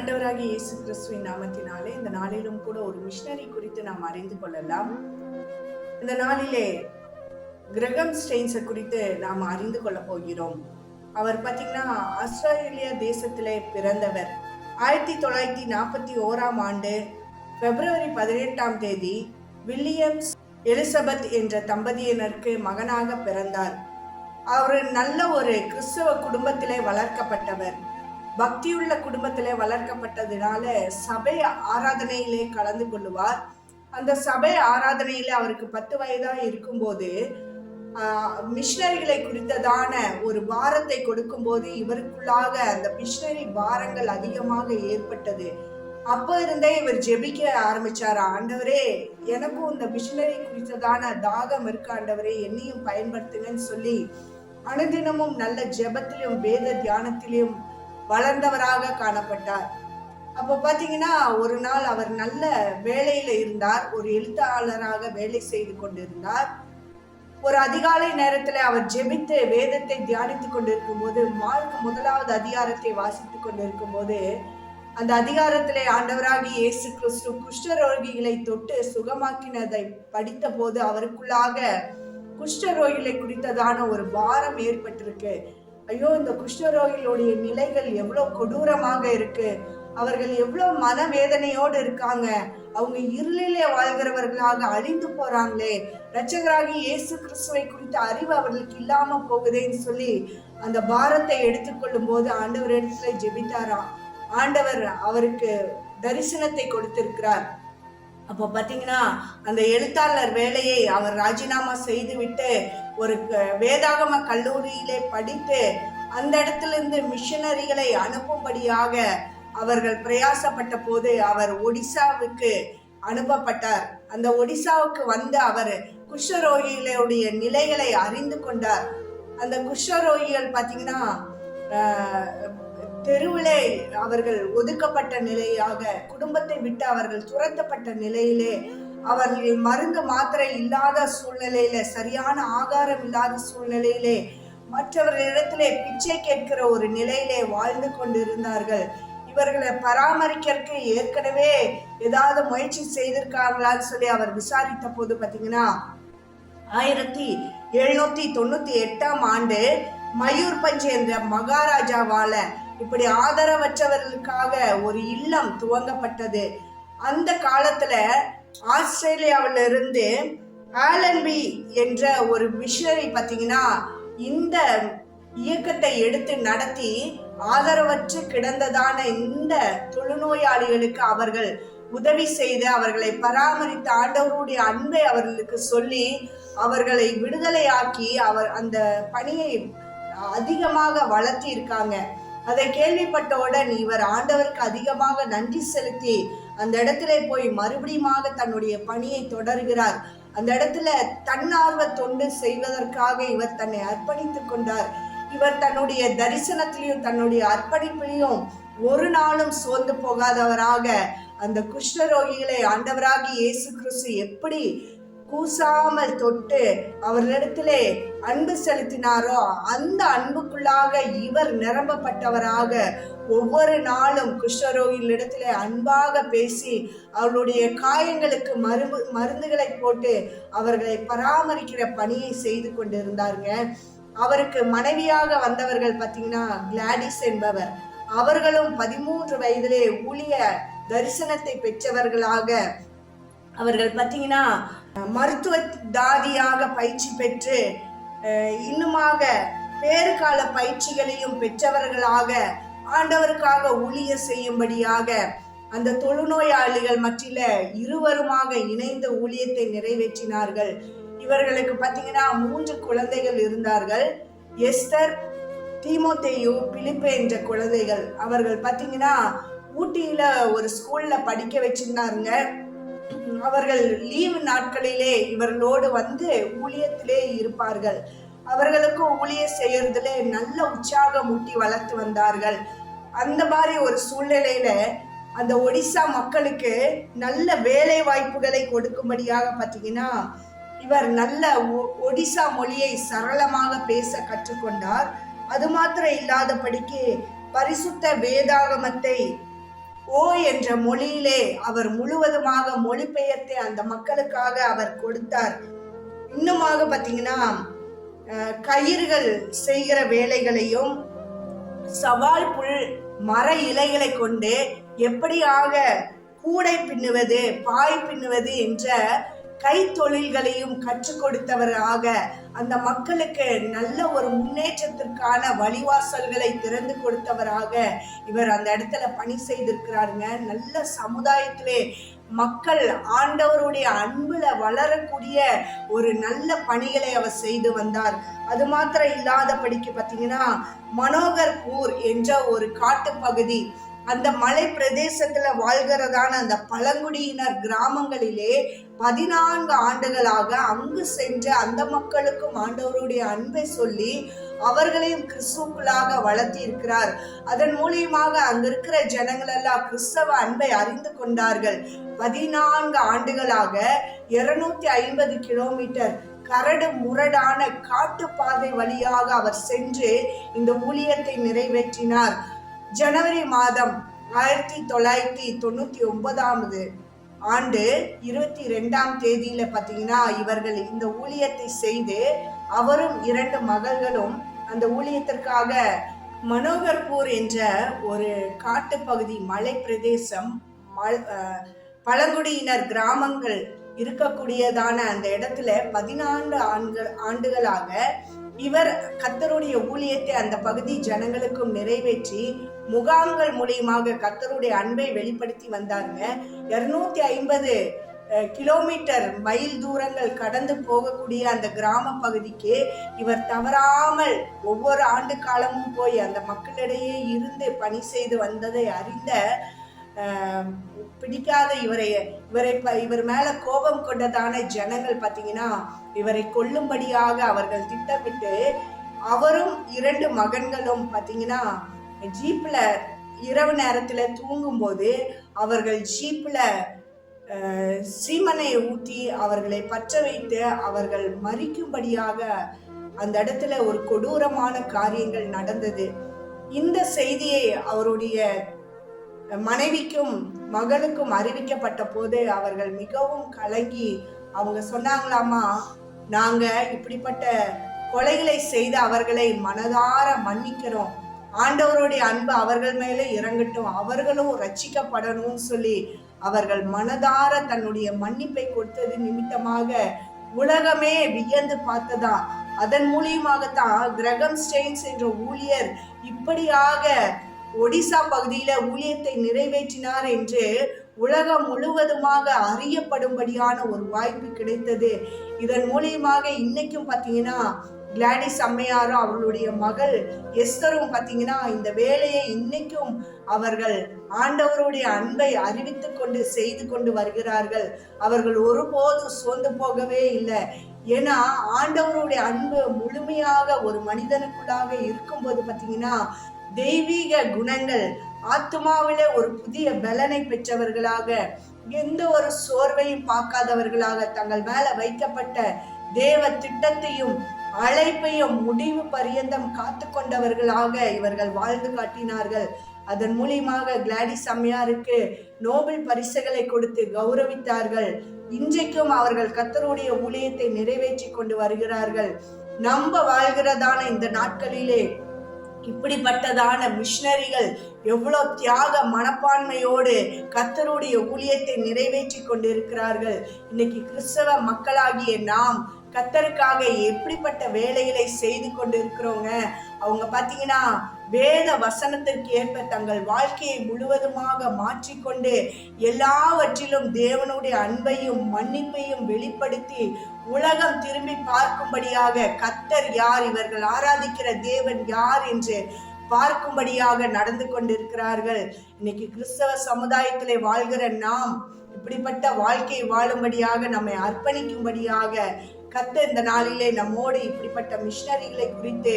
ஆண்டவராகிய இயேசு கிறிஸ்துவின் நாமத்தினாலே இந்த நாளிலும் கூட ஒரு மிஷனரி குறித்து நாம் அறிந்து கொள்ளலாம். இந்த நாளிலே கிரகம் ஸ்டெயின்ஸை குறித்து நாம் அறிந்து கொள்ள போகிறோம். அவர் பார்த்தீங்கன்னா ஆஸ்திரேலியா தேசத்திலே பிறந்தவர். 1941ஆம் ஆண்டு பிப்ரவரி 18ஆம் தேதி வில்லியம்ஸ் எலிசபெத் என்ற தம்பதியினருக்கு மகனாக பிறந்தார். அவர் நல்ல ஒரு கிறிஸ்தவ குடும்பத்திலே வளர்க்கப்பட்டவர். பக்தியுள்ள குடும்பத்திலே வளர்க்கப்பட்டதினால சபை ஆராதனையிலே கலந்து கொள்ளுவார். அந்த சபை ஆராதனையில அவருக்கு 10 வயதாக இருக்கும்போது மிஷனரிகளை குறித்ததான ஒரு பாரத்தை கொடுக்கும்போது இவருக்குள்ளாக அந்த மிஷனரி பாரங்கள் அதிகமாக ஏற்பட்டது. அப்போ இருந்தே இவர் ஜெபிக்க ஆரம்பிச்சார். ஆண்டவரே, எனக்கும் இந்த மிஷனரி குறித்ததான தாகம் இருக்கு, ஆண்டவரே என்னையும் பயன்படுத்துங்கன்னு சொல்லி அனுதினமும் நல்ல ஜெபத்திலும் வேத தியானத்திலும் வளர்ந்தவராக காணப்பட்டார். அப்போ பார்த்தீங்கன்னா ஒரு நாள் அவர் நல்ல வேலையில இருந்தார். ஒரு எழுத்தாளராக வேலை செய்து கொண்டிருந்தார். ஒரு அதிகாலை நேரத்துல அவர் ஜெபித்து வேதத்தை தியானித்துக் கொண்டிருக்கும் போது மார்க் 1வது அதிகாரத்தை வாசித்துக் கொண்டிருக்கும் போது அந்த அதிகாரத்திலே ஆண்டவராகிய இயேசு கிறிஸ்து குஷ்டரோகிகளை தொட்டு சுகமாக்கினதை படித்த போது அவருக்குள்ளாக குஷ்டரோகிகளை குறித்ததான ஒரு பாரம் ஏற்பட்டிருக்கு. ஐயோ, இந்த குஷ்டரோகிகளுடைய நிலைகள் எவ்வளவு கொடூரமாக இருக்கு, அவர்கள் எவ்வளவு மனவேதனையோடு இருக்காங்க, அவங்க இருளிலே வாழ்கிறவர்களாக அழிந்து போறாங்களே, இரட்சகராகிய இயேசு கிறிஸ்துவை குறித்த அறிவு அவர்களுக்கு இல்லாம போகுதேன்னு சொல்லி அந்த பாரத்தை எடுத்துக்கொள்ளும் போது ஆண்டவர் இடத்துல ஜெபித்தாராம். ஆண்டவர் அவருக்கு தரிசனத்தை கொடுத்திருக்கிறார். அப்போ பார்த்தீங்கன்னா அந்த எழுத்தாளர் வேலையை அவர் ராஜினாமா செய்து விட்டு ஒரு வேதாகம கல்லூரியிலே படித்து அந்த இடத்துல இருந்து மிஷனரிகளை அனுப்பும்படியாக அவர்கள் பிரயாசப்பட்ட போது அவர் ஒடிசாவுக்கு அனுப்பப்பட்டார். அந்த ஒடிசாவுக்கு வந்து அவர் குஷ்டரோகிகளுடைய நிலைகளை அறிந்து கொண்டார். அந்த குஷ்டரோகிகள் பார்த்தீங்கன்னா தெருவிலே அவர்கள் ஒதுக்கப்பட்ட நிலையாக, குடும்பத்தை விட்டு அவர்கள் துரத்தப்பட்ட நிலையிலே, அவர்கள் மருந்து மாத்திரை இல்லாத சூழ்நிலையில, சரியான ஆகாரம் இல்லாத சூழ்நிலையிலே, மற்றவர்களிடத்திலே பிச்சை கேட்கிற ஒரு நிலையிலே வாழ்ந்து கொண்டிருந்தார்கள். இவர்களை பராமரிக்கிறதுக்கு ஏற்கனவே ஏதாவது முயற்சி செய்திருக்காங்களான்னு சொல்லி அவர் விசாரித்த போது பார்த்தீங்கன்னா 1798ஆம் ஆண்டு மயூர்பஞ்ச் என்ற மகாராஜாவால இப்படி ஆதரவற்றவர்களுக்காக ஒரு இல்லம் துவங்கப்பட்டது. அந்த காலத்துல ஆஸ்திரேலியாவில இருந்து ஆலன்பி என்ற ஒரு மிஷனரி பார்த்தீங்கன்னா இந்த இயக்கத்தை எடுத்து நடத்தி ஆதரவற்று கிடந்ததான இந்த தொழுநோயாளிகளுக்கு அவர்கள் உதவி செய்து அவர்களை பராமரித்த ஆண்டவருடைய அன்பை அவர்களுக்கு சொல்லி அவர்களை விடுதலையாக்கி அவர் அந்த பணியை அதிகமாக வளர்த்தி இருக்காங்க. அதை கேள்விப்பட்டவுடன் இவர் ஆண்டவருக்கு அதிகமாக நன்றி செலுத்தி அந்த இடத்துல போய் மறுபடியுமாக தன்னுடைய பணியை தொடர்கிறார். அந்த இடத்துல தன்னார்வ தொண்டு செய்வதற்காக இவர் தன்னை அர்ப்பணித்துக் கொண்டார். இவர் தன்னுடைய தரிசனத்திலையும் தன்னுடைய அர்ப்பணிப்பிலையும் ஒரு நாளும் சோர்ந்து போகாதவராக அந்த குஷ்டரோகிகளை ஆண்டவராகி இயேசு கிறிஸ்து எப்படி கூசாமல் தொட்டு அவர்களிடத்திலே அன்பு செலுத்தினாரோ அந்த அன்புக்குள்ளாக இவர் நிரம்பப்பட்டவராக ஒவ்வொரு நாளும் குஷ்டரோகிகளிடத்திலே அன்பாக பேசி அவர்களுடைய காயங்களுக்கு மருந்துகளை போட்டு அவர்களை பராமரிக்கிற பணியை செய்து கொண்டிருந்தாருங்க. அவருக்கு மனைவியாக வந்தவர்கள் பார்த்தீங்கன்னா கிளாடிஸ் என்பவர். அவர்களும் 13 வயதிலே ஊழிய தரிசனத்தை பெற்றவர்களாக அவர்கள் பார்த்தீங்கன்னா மருத்துவ தாதியாக பயிற்சி பெற்று இன்னுமாக பேறுகால பயிற்சிகளையும் பெற்றவர்களாக ஆண்டவருக்காக ஊழிய செய்யும்படியாக அந்த தொழுநோயாளிகள் மத்தியில இருவருமாக இணைந்த ஊழியத்தை நிறைவேற்றினார்கள். இவர்களுக்கு பார்த்தீங்கன்னா 3 குழந்தைகள் இருந்தார்கள். எஸ்தர், தீமோத்தேயு, பிலிப்பு என்ற குழந்தைகள். அவர்கள் பார்த்தீங்கன்னா ஊட்டியில ஒரு ஸ்கூல்ல படிக்க வச்சிருந்தாருங்க. அவர்கள் லீவு நாட்களிலே இவர்களோடு வந்து ஊழியத்திலே இருப்பார்கள். அவர்களுக்கும் ஊழிய செய்யறதுல நல்ல உற்சாகம் ஊட்டி வளர்த்து வந்தார்கள். அந்த மாதிரி ஒரு சூழ்நிலையில அந்த ஒடிசா மக்களுக்கு நல்ல வேலை வாய்ப்புகளை கொடுக்கும்படியாக பார்த்தீங்கன்னா இவர் நல்ல ஒடிசா மொழியை சரளமாக பேச கற்றுக்கொண்டார். அது மாத்திரம் இல்லாதபடிக்கு பரிசுத்த வேதாகமத்தை ஓ என்ற மொழியிலே அவர் முழுவதுமாக மொழிபெயர்த்து அந்த மக்களுக்காக அவர் கொடுத்தார். இன்னுமாக பாத்தீங்கன்னா கயிறுகள் செய்கிற வேலைகளையும் சவால் புல் மர இலைகளை கொண்டு எப்படியாக கூடை பின்னுவது பாய் பின்னுவது என்ற கைத்தொழில்களையும் கற்றுக் கொடுத்தவராக அந்த மக்களுக்கு நல்ல ஒரு முன்னேற்றத்திற்கான வழிவாசல்களை திறந்து கொடுத்தவராக இவர் அந்த இடத்துல பணி செய்திருக்கிறாருங்க. நல்ல சமுதாயத்திலே மக்கள் ஆண்டவருடைய அன்புல வளரக்கூடிய ஒரு நல்ல பணிகளை அவர் செய்து வந்தார். அது மாத்திரம் இல்லாதபடிக்கு பார்த்தீங்கன்னா மனோகர்பூர் என்ற ஒரு காட்டுப்பகுதி, அந்த மலை பிரதேசத்துல வாழ்கிறதான அந்த பழங்குடியினர் கிராமங்களிலே 14 ஆண்டுகளாக அங்கு சென்று அந்த மக்களுக்கும் ஆண்டவருடைய அன்பை சொல்லி அவர்களையும் கிறிஸ்துக்குள்ளாக வளர்த்தி இருக்கிறார். அதன் மூலியமாக அங்க இருக்கிற ஜனங்கள் எல்லாம் கிறிஸ்தவ அன்பை அறிந்து கொண்டார்கள். 14 ஆண்டுகளாக 250 கிலோமீட்டர் கரடு முரடான காட்டுப்பாதை வழியாக அவர் சென்று இந்த ஊழியத்தை நிறைவேற்றினார். ஜனவரி மாதம் 1999 ஆண்டு 22ஆம் தேதியில பார்த்தீங்கன்னா இவர்கள் இந்த ஊழியத்தை செய்து அவரும் 2 மகள்களும் அந்த ஊழியத்திற்காக மனோகர்பூர் என்ற ஒரு காட்டுப்பகுதி மலை பிரதேசம் பழங்குடியினர் கிராமங்கள் இருக்கக்கூடியதான அந்த இடத்துல 14 ஆண்டுகளாக இவர் கர்த்தருடைய ஊழியத்தை அந்த பகுதி ஜனங்களுக்கும் நிறைவேற்றி முகாம்கள் மூலியமாக கர்த்தருடைய அன்பை வெளிப்படுத்தி வந்தாருங்க. 250 கிலோமீட்டர் மைல் தூரங்கள் கடந்து போகக்கூடிய அந்த கிராம பகுதிக்கு இவர் தவறாமல் ஒவ்வொரு ஆண்டு காலமும் போய் அந்த மக்களிடையே இருந்து பணி செய்து வந்ததை அறிந்த பிடிக்காத இவர் மேல கோபம் கொண்டதான ஜனங்கள் பார்த்தீங்கன்னா இவரை கொல்லும்படியாக அவர்கள் திட்டமிட்டு அவரும் 2 மகன்களும் பார்த்தீங்கன்னா ஜீப்ல இரவு நேரத்துல தூங்கும் போது அவர்கள் ஜீப்ல சீமனை ஊற்றி அவர்களை பற்ற வைத்து அவர்கள் மரிக்கும்படியாக அந்த இடத்துல ஒரு கொடூரமான காரியங்கள் நடந்தது. இந்த செய்தியை அவருடைய மனைவிக்கும் மகளுக்கும் அறிவிக்கப்பட்ட போது அவர்கள் மிகவும் கலங்கி அவங்க சொன்னாங்களாமா, நாங்க இப்படிப்பட்ட கொலைகளை செய்து அவர்களை மனதார மன்னிக்கிறோம், ஆண்டவருடைய அன்பு அவர்கள் மேலே இறங்கட்டும், அவர்களும் ரட்சிக்கப்படணும்னு சொல்லி அவர்கள் மனதார தன்னுடைய மன்னிப்பை கொடுத்தது நிமித்தமாக உலகமே வியந்து பார்த்ததா. அதன் மூலியமாகத்தான் கிரகம் ஸ்டெயின்ஸ் என்ற ஊழியர் இப்படியாக ஒடிசா பகுதியில ஊழியத்தை நிறைவேற்றினார் என்று உலகம் முழுவதுமாக அறியப்படும்படியான ஒரு வாய்ப்பு கிடைத்தது. இதன் மூலியமாக இன்னைக்கும் பார்த்தீங்கன்னா கிளாடிஸ் அம்மையாரும் அவர்களுடைய மகள் எஸ்தரும் பார்த்தீங்கன்னா இந்த வேலையை இன்னைக்கும் அவர்கள் ஆண்டவருடைய அன்பை அறிவித்து கொண்டு செய்து கொண்டு வருகிறார்கள். அவர்கள் ஒருபோதும் சோர்ந்து போகவே இல்லை. ஏன்னா ஆண்டவருடைய அன்பு முழுமையாக ஒரு மனிதனுக்குள்ளாக இருக்கும்போது பார்த்தீங்கன்னா தெய்வீக குணங்கள் ஆத்மாவிலே ஒரு புதிய பலனை பெற்றவர்களாக, எந்த ஒரு சோர்வையும் பார்க்காதவர்களாக, தங்கள் மேல வைக்கப்பட்ட தேவ திட்டத்தையும் அழைப்பையும் முடிவு பரியந்தம் காத்து கொண்டவர்களாக இவர்கள் வாழ்ந்து காட்டினார்கள். அதன் மூலியமாக கிளாடிஸ் அம்மையாருக்கு நோபல் பரிசுகளை கொடுத்து கௌரவித்தார்கள். இன்றைக்கும் அவர்கள் கர்த்தருடைய ஊழியத்தை நிறைவேற்றி கொண்டு வருகிறார்கள். நம்ப வாழ்கிறதான இந்த நாட்களிலே இப்படிப்பட்டதான மிஷனரிகள் எவ்வளவு தியாக மனப்பான்மையோடு கர்த்தருடைய ஊழியத்தை நிறைவேற்றி கொண்டிருக்கிறார்கள். இன்னைக்கு கிறிஸ்தவ மக்களாகிய நாம் கர்த்தருக்காக எப்படிப்பட்ட வேலைகளை செய்து கொண்டு இருக்கிறோங்க. அவங்க பார்த்தீங்கன்னா வேத வசனத்திற்கு ஏற்ப தங்கள் வாழ்க்கையை முழுவதுமாக மாற்றிக்கொண்டு எல்லாவற்றிலும் தேவனுடைய அன்பையும் மன்னிப்பையும் வெளிப்படுத்தி உலகம் திரும்பி பார்க்கும்படியாக கர்த்தர் யார், இவர்கள் ஆராதிக்கிற தேவன் யார் என்று பார்க்கும்படியாக நடந்து கொண்டிருக்கிறார்கள். இன்னைக்கு கிறிஸ்தவ சமுதாயத்திலே வாழ்கிற நாம் இப்படிப்பட்ட வாழ்க்கையை வாழும்படியாக நம்மை அர்ப்பணிக்கும்படியாக கர்த்தர் இந்த நாளிலே நம்மோடு இப்படிப்பட்ட மிஷனரிகளை குறித்து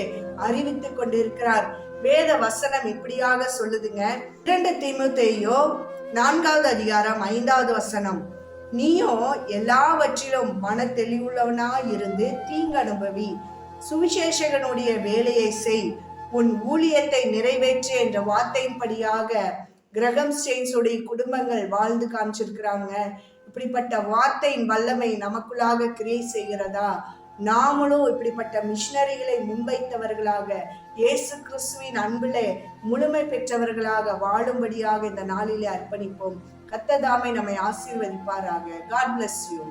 அறிவித்து கொண்டிருக்கிறார். வேத வசனம் இப்படியாக சொல்லுதுங்க. 2 தீமோத்தேயு 4வது அதிகாரம் 5வது வசனம், நீயோ எல்லாவற்றிலும் மன தெளிவுள்ளவனா இருந்து தீங்கு அனுபவி, சுவிசேஷகனுடைய வேலையை செய், உன் ஊழியத்தை நிறைவேற்று என்ற வார்த்தையின்படியாக கிரகம் ஸ்டெயின்ஸ் உடைய குடும்பங்கள் வாழ்ந்து காமிச்சிருக்கிறாங்க. இப்படிப்பட்ட வார்த்தையின் வல்லமை நமக்குள்ளாக கிரியை செய்கிறதா? நாமளும் இப்படிப்பட்ட மிஷனரிகளை முன்வைத்தவர்களாக, இயேசு கிறிஸ்துவின் அன்பிலே முழுமை பெற்றவர்களாக வாழும்படியாக இந்த நாளிலே அர்ப்பணிப்போம். கர்த்தர் தாமே நம்மை ஆசீர்வதிப்பாராக. God bless you.